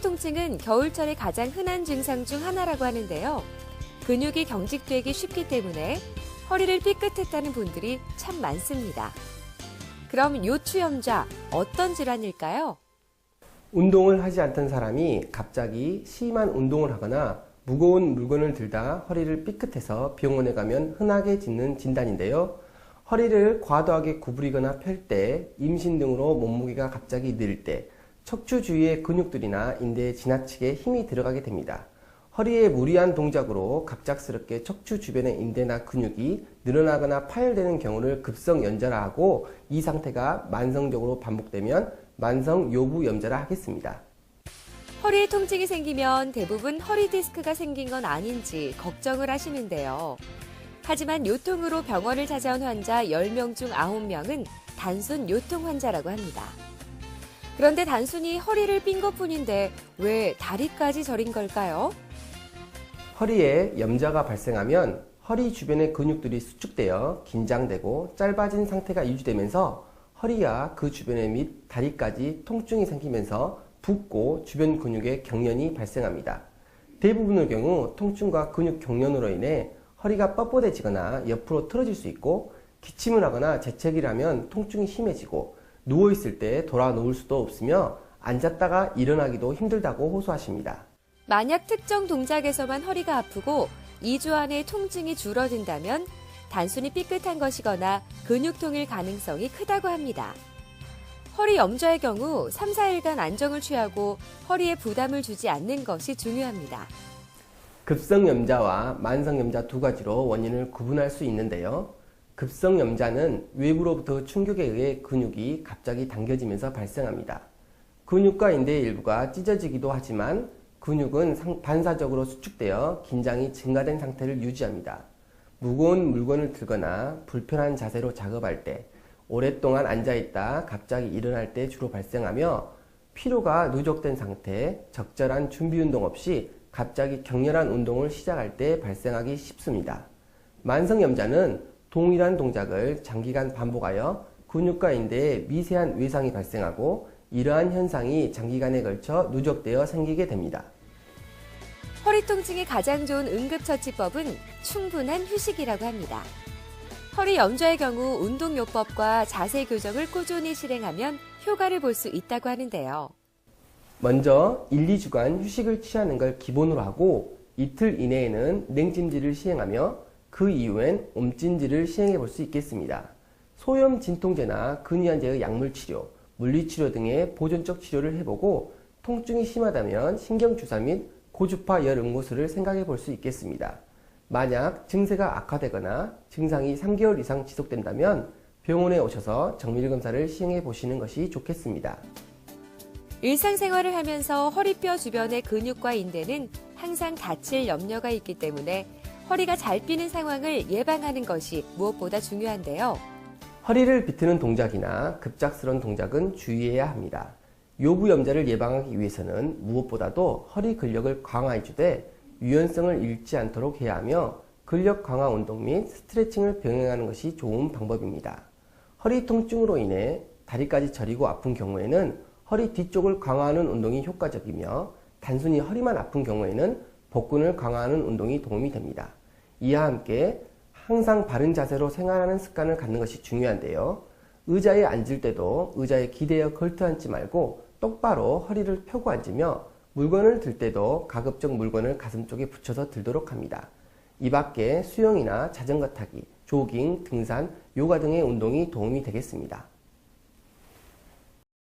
통증은 겨울철에 가장 흔한 증상 중 하나라고 하는데요. 근육이 경직되기 쉽기 때문에 허리를 삐끗했다는 분들이 참 많습니다. 그럼 요추염좌 어떤 질환일까요? 운동을 하지 않던 사람이 갑자기 심한 운동을 하거나 무거운 물건을 들다 허리를 삐끗해서 병원에 가면 흔하게 짓는 진단인데요. 허리를 과도하게 구부리거나 펼 때, 임신 등으로 몸무게가 갑자기 늘 때, 척추 주위의 근육들이나 인대에 지나치게 힘이 들어가게 됩니다. 허리의 무리한 동작으로 갑작스럽게 척추 주변의 인대나 근육이 늘어나거나 파열되는 경우를 급성연자라 하고, 이 상태가 만성적으로 반복되면 만성요부염자라 하겠습니다. 허리에 통증이 생기면 대부분 허리 디스크가 생긴 건 아닌지 걱정을 하시는데요. 하지만 요통으로 병원을 찾아온 환자 10명 중 9명은 단순 요통 환자라고 합니다. 그런데 단순히 허리를 삔 것뿐인데 왜 다리까지 저린 걸까요? 허리에 염자가 발생하면 허리 주변의 근육들이 수축되어 긴장되고 짧아진 상태가 유지되면서 허리와 그 주변의 및 다리까지 통증이 생기면서 붓고 주변 근육에 경련이 발생합니다. 대부분의 경우 통증과 근육 경련으로 인해 허리가 뻣뻣해지거나 옆으로 틀어질 수 있고, 기침을 하거나 재채기를 하면 통증이 심해지고, 누워있을 때 돌아 누울 수도 없으며 앉았다가 일어나기도 힘들다고 호소하십니다. 만약 특정 동작에서만 허리가 아프고 2주 안에 통증이 줄어든다면 단순히 삐끗한 것이거나 근육통일 가능성이 크다고 합니다. 허리 염좌의 경우 3, 4일간 안정을 취하고 허리에 부담을 주지 않는 것이 중요합니다. 급성염자와 만성염자 두 가지로 원인을 구분할 수 있는데요. 급성염자는 외부로부터 충격에 의해 근육이 갑자기 당겨지면서 발생합니다. 근육과 인대의 일부가 찢어지기도 하지만 근육은 반사적으로 수축되어 긴장이 증가된 상태를 유지합니다. 무거운 물건을 들거나 불편한 자세로 작업할 때, 오랫동안 앉아있다 갑자기 일어날 때 주로 발생하며, 피로가 누적된 상태, 적절한 준비운동 없이 갑자기 격렬한 운동을 시작할 때 발생하기 쉽습니다. 만성염자는 동일한 동작을 장기간 반복하여 근육과 인대에 미세한 외상이 발생하고, 이러한 현상이 장기간에 걸쳐 누적되어 생기게 됩니다. 허리 통증에 가장 좋은 응급처치법은 충분한 휴식이라고 합니다. 허리 염좌의 경우 운동요법과 자세 교정을 꾸준히 실행하면 효과를 볼 수 있다고 하는데요. 먼저 1, 2주간 휴식을 취하는 걸 기본으로 하고, 이틀 이내에는 냉찜질을 시행하며 그 이후엔 온찜질을 시행해 볼 수 있겠습니다. 소염 진통제나 근위안제의 약물치료, 물리치료 등의 보존적 치료를 해보고, 통증이 심하다면 신경주사 및 고주파 열응고술을 생각해 볼 수 있겠습니다. 만약 증세가 악화되거나 증상이 3개월 이상 지속된다면 병원에 오셔서 정밀검사를 시행해 보시는 것이 좋겠습니다. 일상생활을 하면서 허리뼈 주변의 근육과 인대는 항상 다칠 염려가 있기 때문에 허리가 잘 삐는 상황을 예방하는 것이 무엇보다 중요한데요. 허리를 비트는 동작이나 급작스러운 동작은 주의해야 합니다. 요부염자를 예방하기 위해서는 무엇보다도 허리 근력을 강화해주되 유연성을 잃지 않도록 해야 하며, 근력 강화 운동 및 스트레칭을 병행하는 것이 좋은 방법입니다. 허리 통증으로 인해 다리까지 저리고 아픈 경우에는 허리 뒤쪽을 강화하는 운동이 효과적이며, 단순히 허리만 아픈 경우에는 복근을 강화하는 운동이 도움이 됩니다. 이와 함께 항상 바른 자세로 생활하는 습관을 갖는 것이 중요한데요. 의자에 앉을 때도 의자에 기대어 걸터 앉지 말고 똑바로 허리를 펴고 앉으며, 물건을 들 때도 가급적 물건을 가슴 쪽에 붙여서 들도록 합니다. 이 밖에 수영이나 자전거 타기, 조깅, 등산, 요가 등의 운동이 도움이 되겠습니다.